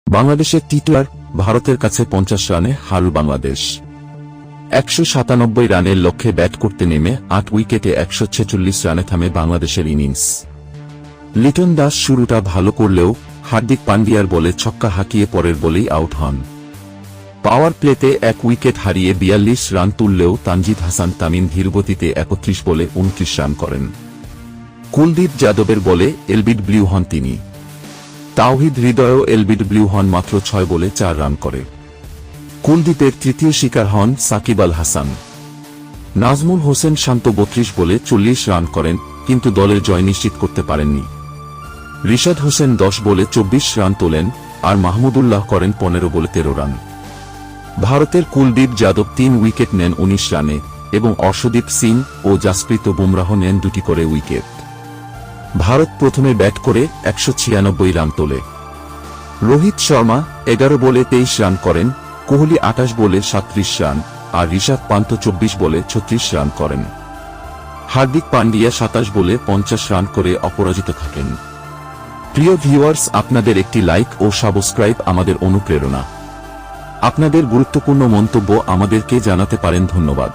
বাংলাদেশের টি-টোয়েন্টি ভারতের কাছে 50 রানে হার বাংলাদেশ। 197 রানের লক্ষ্যে ব্যাট করতে নেমে 8 উইকেটে 146 রানে থামে বাংলাদেশের ইনিংস। লিটন দাস শুরুটা ভালো করলেও হার্দিক পান্ডিয়ার বলে ছক্কা হাঁকিয়ে পরের বলেই আউট হন। পাওয়ার প্লেতে 1 উইকেট হারিয়ে 42 রান তুললেও তানজিদ হাসান তামিম ধীরগতিতে 31 বলে 29 রান করেন। কুলদীপ যাদবের বলে এলবিডব্লিউ হন তিনি। তাওহিদ হৃদয়ও এলবিডব্লিউ হন মাত্র 6 বলে 4 রান করে। কুলদীপের তৃতীয় শিকার হন সাকিব আল হাসান। নাজমুল হোসেন শান্ত 32 বলে 40 রান করেন, কিন্তু দলের জয় নিশ্চিত করতে পারেননি। রিশাদ হোসেন 10 বলে 24 রান তোলেন, আর মাহমুদুল্লাহ করেন 15 বলে 13 রান। ভারতের কুলদীপ যাদব 3 উইকেট নেন 19 রানে এবং অর্শদীপ সিং ও জাসপ্রীত বুমরাহ নেন 2টি করে উইকেট। ভারত প্রথমে ব্যাট করে 196 রান তোলে। রোহিত শর্মা 11 বলে 23 রান করেন, কোহলি 28 বলে 37 রান, আর ঋষভ পান্ত 24 বলে 36 রান করেন। হার্দিক পান্ডিয়া 27 বলে 50 রান করে অপরাজিত থাকেন। প্রিয় ভিউয়ার্স, আপনাদের একটি লাইক ও সাবস্ক্রাইব আমাদের অনুপ্রেরণা। আপনাদের গুরুত্বপূর্ণ মন্তব্য আমাদেরকে জানাতে পারেন। ধন্যবাদ।